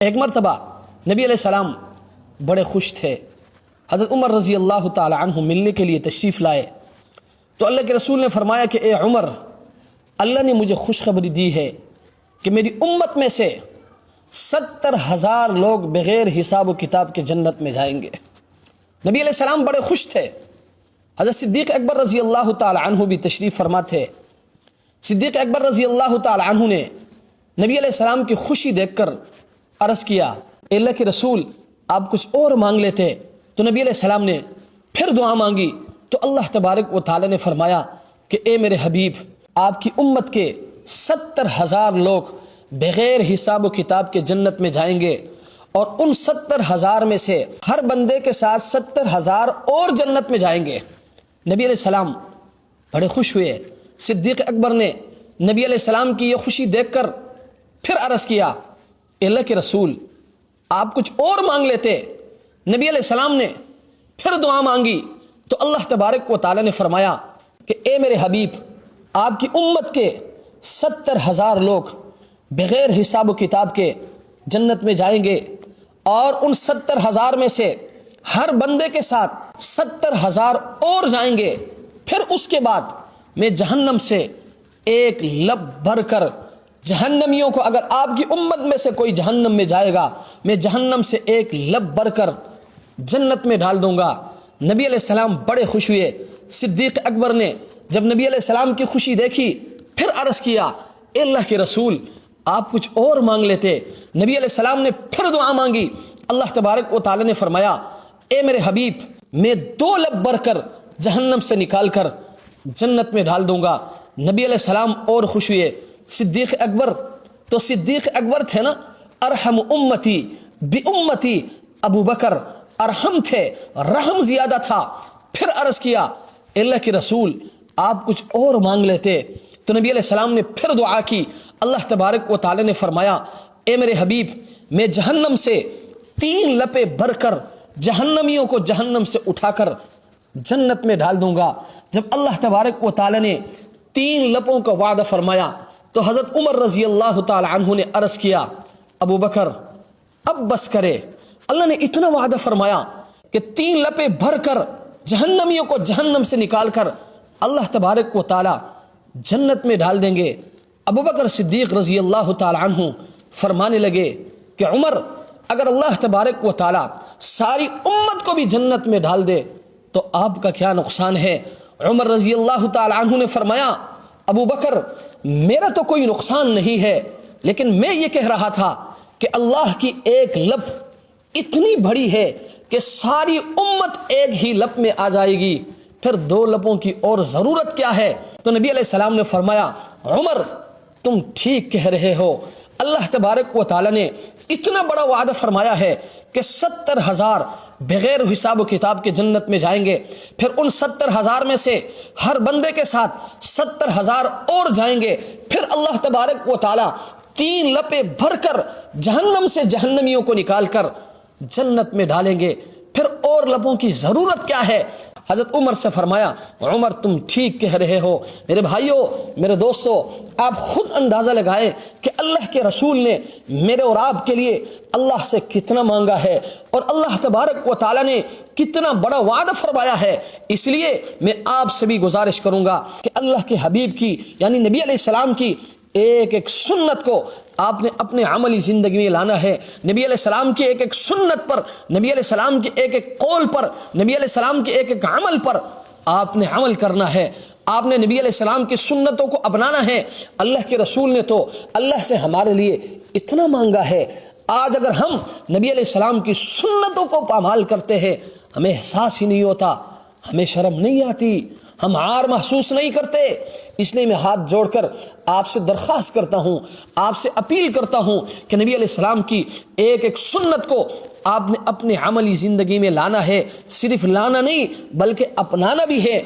ایک مرتبہ نبی علیہ السلام بڑے خوش تھے. حضرت عمر رضی اللہ تعالی عنہ ملنے کے لیے تشریف لائے تو اللہ کے رسول نے فرمایا کہ اے عمر، اللہ نے مجھے خوشخبری دی ہے کہ میری امت میں سے 70,000 لوگ بغیر حساب و کتاب کے جنت میں جائیں گے. نبی علیہ السلام بڑے خوش تھے. حضرت صدیق اکبر رضی اللہ تعالی عنہ بھی تشریف فرما تھے. صدیق اکبر رضی اللہ تعالی عنہ نے نبی علیہ السلام کی خوشی دیکھ کر عرض کیا، اے اللہ کے رسول، آپ کچھ اور مانگ لیتے. تو نبی علیہ السلام نے پھر دعا مانگی تو اللہ تبارک و تعالی نے فرمایا کہ اے میرے حبیب، آپ کی امت کے 70,000 لوگ بغیر حساب و کتاب کے جنت میں جائیں گے، اور ان 70,000 میں سے ہر بندے کے ساتھ 70,000 اور جنت میں جائیں گے. نبی علیہ السلام بڑے خوش ہوئے. صدیق اکبر نے نبی علیہ السلام کی یہ خوشی دیکھ کر پھر عرض کیا، اے اللہ کے رسول، آپ کچھ اور مانگ لیتے. نبی علیہ السلام نے پھر دعا مانگی تو اللہ تبارک و تعالی نے فرمایا کہ اے میرے حبیب، آپ کی امت کے 70,000 لوگ بغیر حساب و کتاب کے جنت میں جائیں گے، اور ان 70,000 میں سے ہر بندے کے ساتھ 70,000 اور جائیں گے. پھر اس کے بعد میں جہنم سے ایک لب بھر کر جہنمیوں کو، اگر آپ کی امت میں سے کوئی جہنم میں جائے گا، میں جہنم سے ایک لب بھر کر جنت میں ڈال دوں گا. نبی علیہ السلام بڑے خوش ہوئے. صدیق اکبر نے جب نبی علیہ السلام کی خوشی دیکھی پھر عرض کیا، اے اللہ کے رسول، آپ کچھ اور مانگ لیتے. نبی علیہ السلام نے پھر دعا مانگی. اللہ تبارک و تعالی نے فرمایا، اے میرے حبیب، میں 2 لب بھر کر جہنم سے نکال کر جنت میں ڈال دوں گا. نبی علیہ السلام اور خوش ہوئے. صدیق اکبر تھے نا، ارحم امتی بی امتی، ابو بکر ارحم تھے، رحم زیادہ تھا. پھر عرض کیا، اے اللہ کے رسول، آپ کچھ اور مانگ لیتے. تو نبی علیہ السلام نے پھر دعا کی. اللہ تبارک و تعالی نے فرمایا، اے میرے حبیب، میں جہنم سے 3 لپیں بھر کر جہنمیوں کو جہنم سے اٹھا کر جنت میں ڈال دوں گا. جب اللہ تبارک و تعالی نے 3 لپوں کا وعدہ فرمایا تو حضرت عمر رضی اللہ تعالی عنہ نے عرض کیا، ابو بکر اب بس کرے. اللہ نے اتنا وعدہ فرمایا کہ 3 لپیں بھر کر جہنمیوں کو جہنم سے نکال کر اللہ تبارک و تعالی جنت میں ڈال دیں گے. ابو بکر صدیق رضی اللہ تعالی عنہ فرمانے لگے کہ عمر، اگر اللہ تبارک و تعالی ساری امت کو بھی جنت میں ڈال دے تو آپ کا کیا نقصان ہے؟ عمر رضی اللہ تعالی عنہ نے فرمایا، ابو بکر، میرا تو کوئی نقصان نہیں ہے، لیکن میں یہ کہہ رہا تھا کہ اللہ کی ایک لپ اتنی بڑی ہے کہ ساری امت ایک ہی لپ میں آ جائے گی، پھر 2 لپوں کی اور ضرورت کیا ہے؟ تو نبی علیہ السلام نے فرمایا، عمر، تم ٹھیک کہہ رہے ہو. اللہ تبارک و تعالی نے اتنا بڑا وعدہ فرمایا ہے کہ 70,000 بغیر حساب و کتاب کے جنت میں جائیں گے، پھر ان 70,000 میں سے ہر بندے کے ساتھ 70,000 اور جائیں گے. پھر اللہ تبارک و تعالی 3 لپیں بھر کر جہنم سے جہنمیوں کو نکال کر جنت میں ڈالیں گے، پھر اور لپوں کی ضرورت کیا ہے؟ حضرت عمر سے فرمایا، عمر، تم ٹھیک کہہ رہے ہو. میرے بھائیوں، میرے دوستوں، آپ خود اندازہ لگائیں کہ اللہ کے رسول نے میرے اور آپ کے لیے اللہ سے کتنا مانگا ہے، اور اللہ تبارک و تعالی نے کتنا بڑا وعدہ فرمایا ہے. اس لیے میں آپ سے بھی گزارش کروں گا کہ اللہ کے حبیب کی، یعنی نبی علیہ السلام کی ایک ایک سنت کو آپ نے اپنے عملی زندگی میں لانا ہے. نبی علیہ السلام کی ایک ایک سنت پر، نبی علیہ السلام کے ایک ایک قول پر، نبی علیہ السلام کے ایک ایک عمل پر آپ نے عمل کرنا ہے. آپ نے نبی علیہ السلام کی سنتوں کو اپنانا ہے. اللہ کے رسول نے تو اللہ سے ہمارے لیے اتنا مانگا ہے. آج اگر ہم نبی علیہ السلام کی سنتوں کو پامال کرتے ہیں، ہمیں احساس ہی نہیں ہوتا، ہمیں شرم نہیں آتی، ہم عار محسوس نہیں کرتے. اس لیے میں ہاتھ جوڑ کر آپ سے درخواست کرتا ہوں، آپ سے اپیل کرتا ہوں کہ نبی علیہ السلام کی ایک ایک سنت کو آپ نے اپنے عملی زندگی میں لانا ہے. صرف لانا نہیں بلکہ اپنانا بھی ہے.